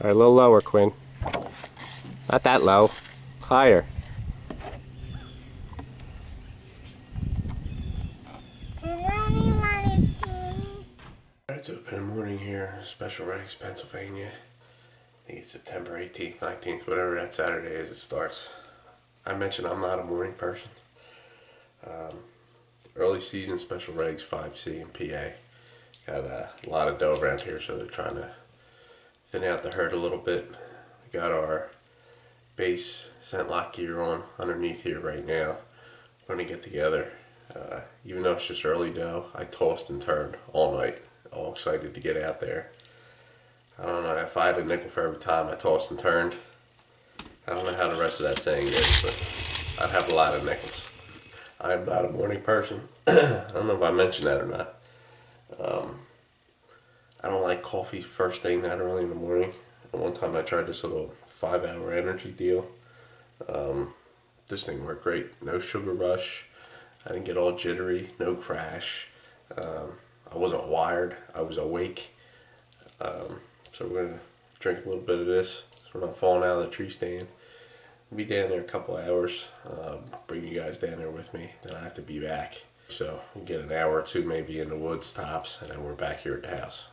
Alright, a little lower, Quinn. Not that low. Higher. Alright, It's open in the morning here, Special Regs, Pennsylvania. I think it's September 18th, 19th, whatever that Saturday is, it starts. I mentioned I'm not a morning person. Early season Special Regs 5C and PA. Got a lot of doe around here, so they're trying to thin out the herd a little bit. We got our base scent lock gear on underneath here right now. We're going to get together. Even though it's just early doe, I tossed and turned all night. All excited to get out there. I don't know, if I had a nickel for every time I tossed and turned, I don't know how the rest of that saying is, but I'd have a lot of nickels. I am not a morning person. I don't know if I mentioned that or not. I don't like coffee first thing that early in the morning. And one time I tried this little 5-hour energy deal. This thing worked great. No sugar rush. I didn't get all jittery. No crash. I wasn't wired. I was awake. So we're going to drink a little bit of this so we're not falling out of the tree stand. I'll be down there a couple hours. Bring you guys down there with me. Then I have to be back. So we'll get an hour or two maybe in the woods tops, and then we're back here at the house.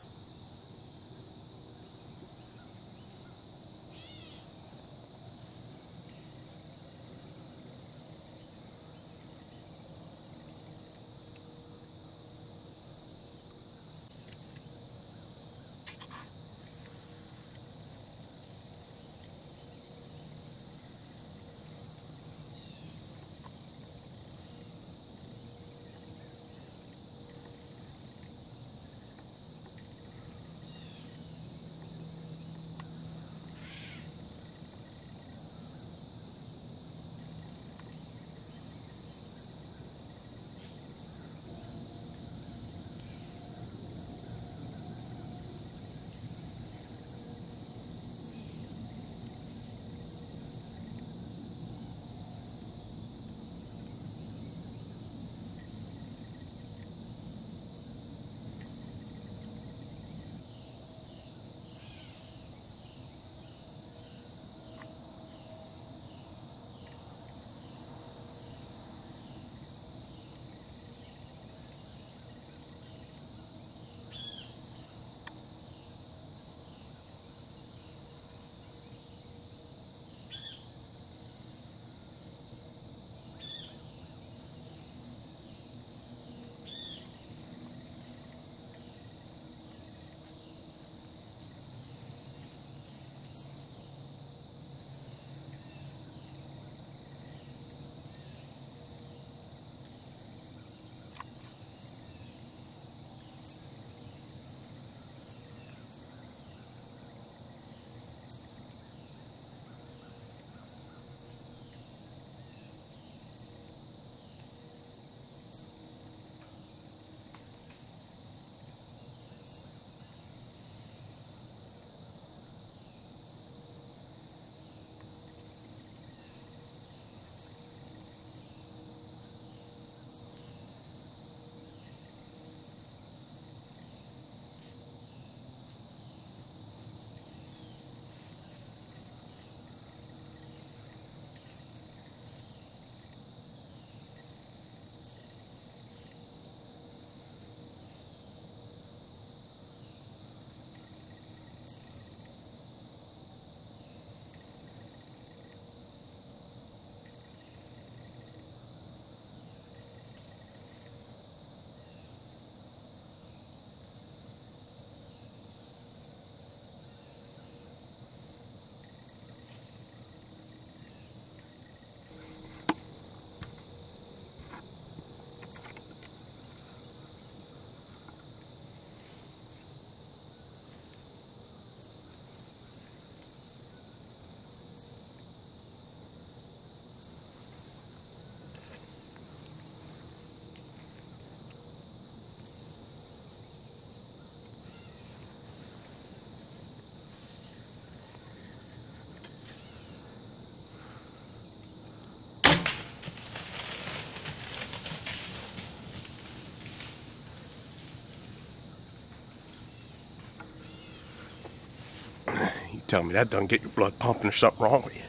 tell me that doesn't get your blood pumping or something wrong with you.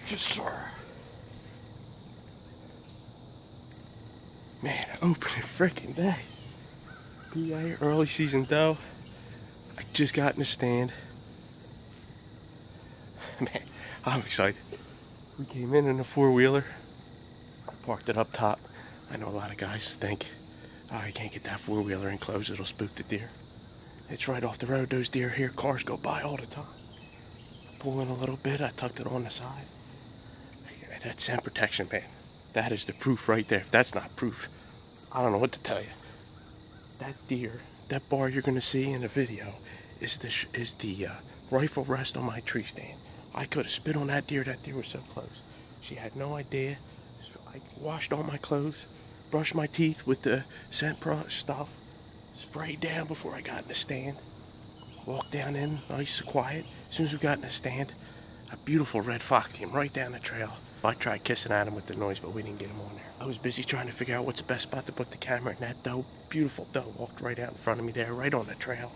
Yes, sir. Man, opening freaking day. PA early season doe. I just got in the stand. Man, I'm excited. We came in a four-wheeler. Parked it up top. I know a lot of guys think, oh, you can't get that four-wheeler enclosed, it'll spook the deer. It's right off the road. Those deer here, cars go by all the time. Pull in a little bit, I tucked it on the side. That scent protection, man. That is the proof right there. If that's not proof, I don't know what to tell you. That deer, that bar you're gonna see in the video, is the rifle rest on my tree stand. I could have spit on that deer. That deer was so close. She had no idea. So I washed all my clothes, brushed my teeth with the scent stuff, sprayed down before I got in the stand. Walked down in, nice and quiet. As soon as we got in the stand, a beautiful red fox came right down the trail. I tried kissing at him with the noise, but we didn't get him on there. I was busy trying to figure out what's the best spot to put the camera, and that doe, beautiful doe, walked right out in front of me there, right on the trail.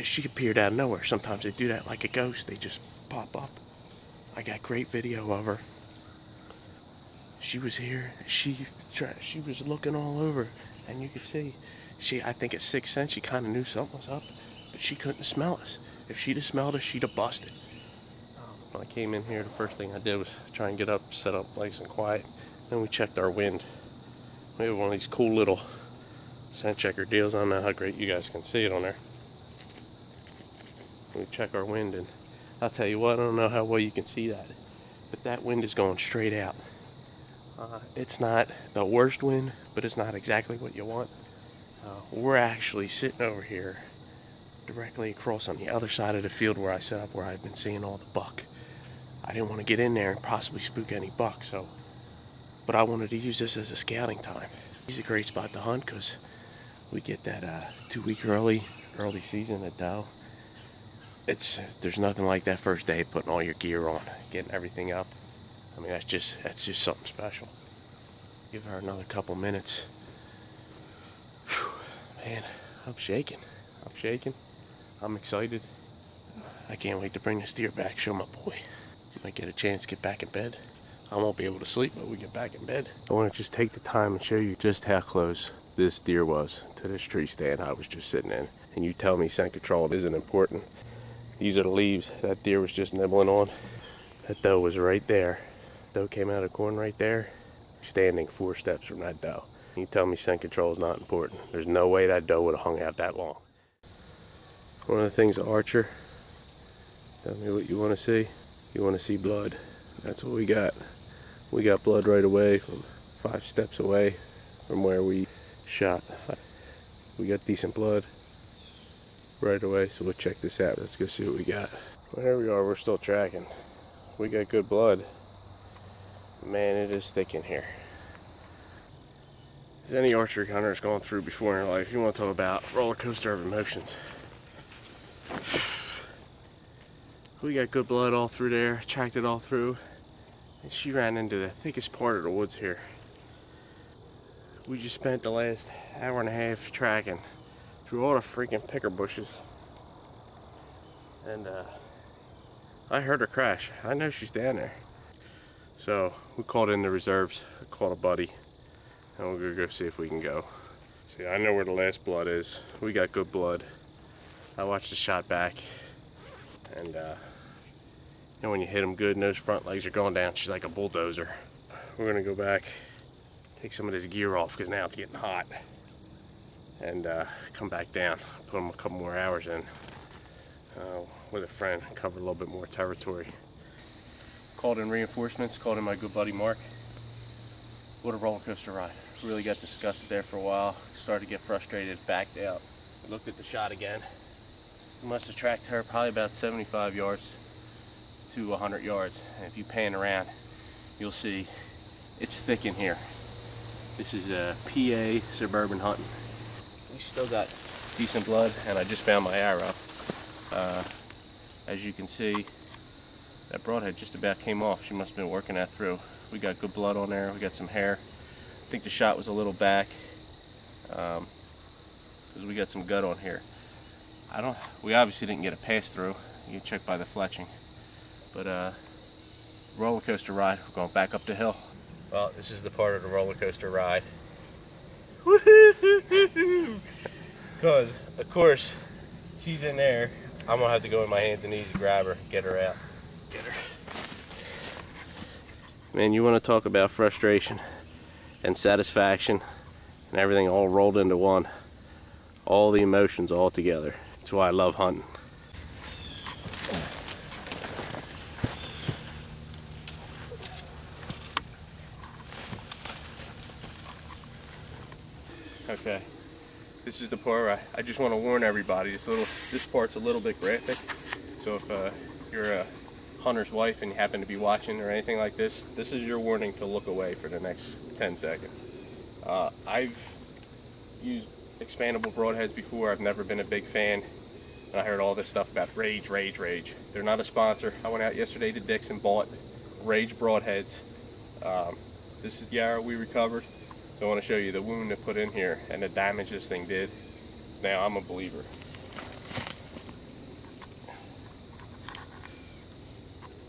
She appeared out of nowhere. Sometimes they do that like a ghost. They just pop up. I got great video of her. She was here. She was looking all over, and you could see. I think at 6 cents, she kind of knew something was up, but she couldn't smell us. If she'd have smelled us, she'd have busted. When I came in here, the first thing I did was try and get up, set up nice and quiet. Then we checked our wind. We have one of these cool little scent checker deals. I don't know how great you guys can see it on there. We check our wind, and I'll tell you what, I don't know how well you can see that, but that wind is going straight out. It's not the worst wind, but it's not exactly what you want. We're actually sitting over here directly across on the other side of the field where I set up, where I've been seeing all the buck. I didn't want to get in there and possibly spook any buck, but I wanted to use this as a scouting time. It's a great spot to hunt because we get that 2 week early season at doe. There's nothing like that first day, putting all your gear on, getting everything up. I mean, that's just something special. Give her another couple minutes. Whew, man, I'm shaking. I'm excited. I can't wait to bring this deer back, show my boy. Might get a chance to get back in bed. I won't be able to sleep, but we get back in bed. I want to just take the time and show you just how close this deer was to this tree stand I was just sitting in. And you tell me scent control isn't important. These are the leaves that deer was just nibbling on. That doe was right there. Doe came out of the corn right there, standing 4 steps from that doe. You tell me scent control is not important. There's no way that doe would have hung out that long. One of the things of Archer, tell me what you want to see. You want to see blood. That's what we got. We got blood right away from 5 steps away from where we shot. We got decent blood right away, so we'll check this out. Let's go see what we got. Well, here we are. We're still tracking. We got good blood. Man, it is thick in here. As any archery hunter has gone through before in their life, you want to talk about roller coaster of emotions. We got good blood all through there, tracked it all through, and she ran into the thickest part of the woods here. We just spent the last hour and a half tracking through all the freaking picker bushes, and I heard her crash. I know she's down there. So we called in the reserves, called a buddy, and we're gonna go see if we can go. See, I know where the last blood is. We got good blood. I watched the shot back, and and when you hit them good and those front legs are going down, she's like a bulldozer. We're gonna go back, take some of this gear off because now it's getting hot, and come back down, put them a couple more hours in with a friend, cover a little bit more territory. Called in reinforcements, called in my good buddy Mark. What a roller coaster ride. Really got disgusted there for a while, started to get frustrated, backed out. We looked at the shot again. We must have tracked her probably about 75 yards to 100 yards. And if you pan around, you'll see it's thick in here. This is a PA suburban hunting. We still got decent blood, and I just found my arrow. As you can see, that broadhead just about came off. She must have been working that through. We got good blood on there. We got some hair. I think the shot was a little back because we got some gut on here. We obviously didn't get a pass through. You can check by the fletching. But roller coaster ride. We're going back up the hill. Well, this is the part of the roller coaster ride. Woohoo! Because, of course, she's in there. I'm gonna have to go in my hands and knees and grab her, get her out. Get her. Man, you want to talk about frustration and satisfaction and everything all rolled into one. All the emotions all together. That's why I love hunting. Okay, this is the part where I just want to warn everybody. This part's a little bit graphic, so if you're a hunter's wife and you happen to be watching or anything like this, this is your warning to look away for the next 10 seconds. I've used expandable broadheads before. I've never been a big fan, and I heard all this stuff about rage. They're not a sponsor. I went out yesterday to Dick's and bought Rage broadheads. This is the arrow we recovered. So I want to show you the wound I put in here and the damage this thing did. So now I'm a believer.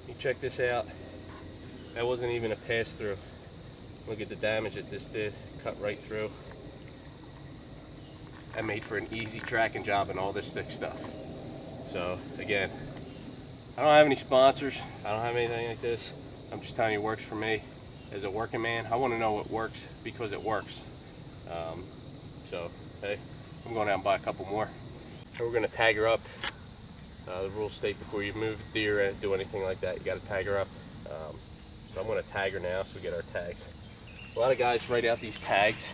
You check this out. That wasn't even a pass through. Look at the damage that this did. Cut right through. I made for an easy tracking job and all this thick stuff. So again, I don't have any sponsors. I don't have anything like this. I'm just telling you it works for me. As a working man, I want to know what works because it works. So, hey, I'm going out and buy a couple more. We're going to tag her up. The rules state before you move the deer and do anything like that, you got to tag her up. So I'm going to tag her now so we get our tags. A lot of guys write out these tags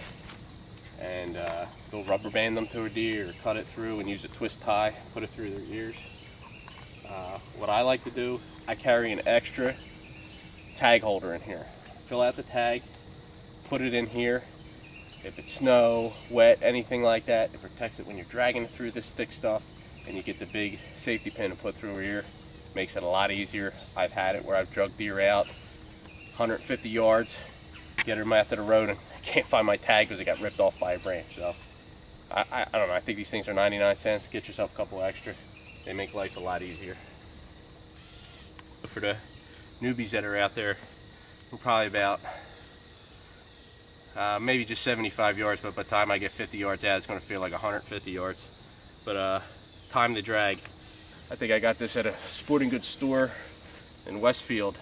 and they'll rubber band them to a deer or cut it through and use a twist tie, put it through their ears. What I like to do, I carry an extra tag holder in here. Fill out the tag, put it in here. If it's snow, wet, anything like that, it protects it when you're dragging it through this thick stuff, and you get the big safety pin to put through here. Makes it a lot easier. I've had it where I've drug deer out 150 yards, get them out to the road, and I can't find my tag because it got ripped off by a branch. So I don't know, I think these things are 99 cents. Get yourself a couple extra. They make life a lot easier. For the newbies that are out there, we're probably about maybe just 75 yards, but by the time I get 50 yards out, it's going to feel like 150 yards. But time to drag. I think I got this at a sporting goods store in Westfield.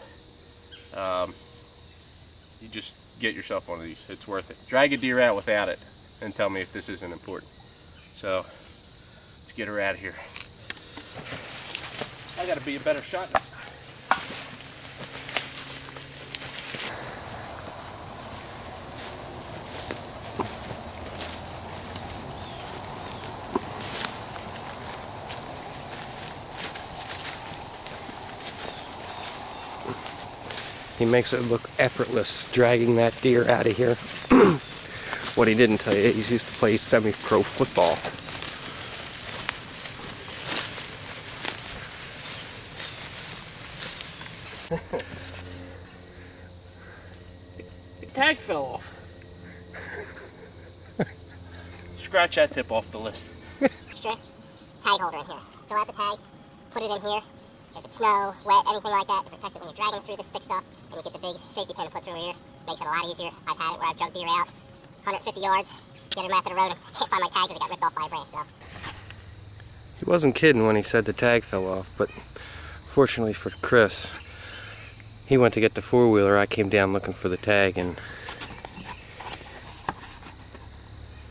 You just get yourself one of these. It's worth it. Drag a deer out without it and tell me if this isn't important. So let's get her out of here. I got to be a better shot next time. He makes it look effortless dragging that deer out of here. What he didn't tell you is he used to play semi-pro football. The tag fell off. Scratch that tip off the list. Extra tag holder in here. Fill out the tag, put it in here. If it's snow, wet, anything like that, it protects it when you're dragging through this thick stuff, and you get the big safety pin to put through here. Makes it a lot easier. I've had it where I've drug deer out 150 yards, get them out to the road, and I can't find my tag because it got ripped off by a branch. So. He wasn't kidding when he said the tag fell off, but fortunately for Chris, he went to get the four-wheeler. I came down looking for the tag, and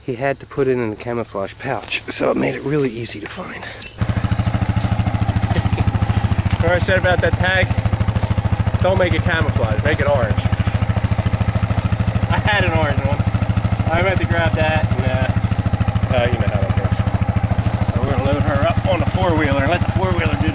he had to put it in a camouflage pouch, so it made it really easy to find. What I said about that tag, don't make it camouflage, make it orange. I had an orange one. I had to grab that, and you know how that goes. So we're going to load her up on the four-wheeler and let the four-wheeler do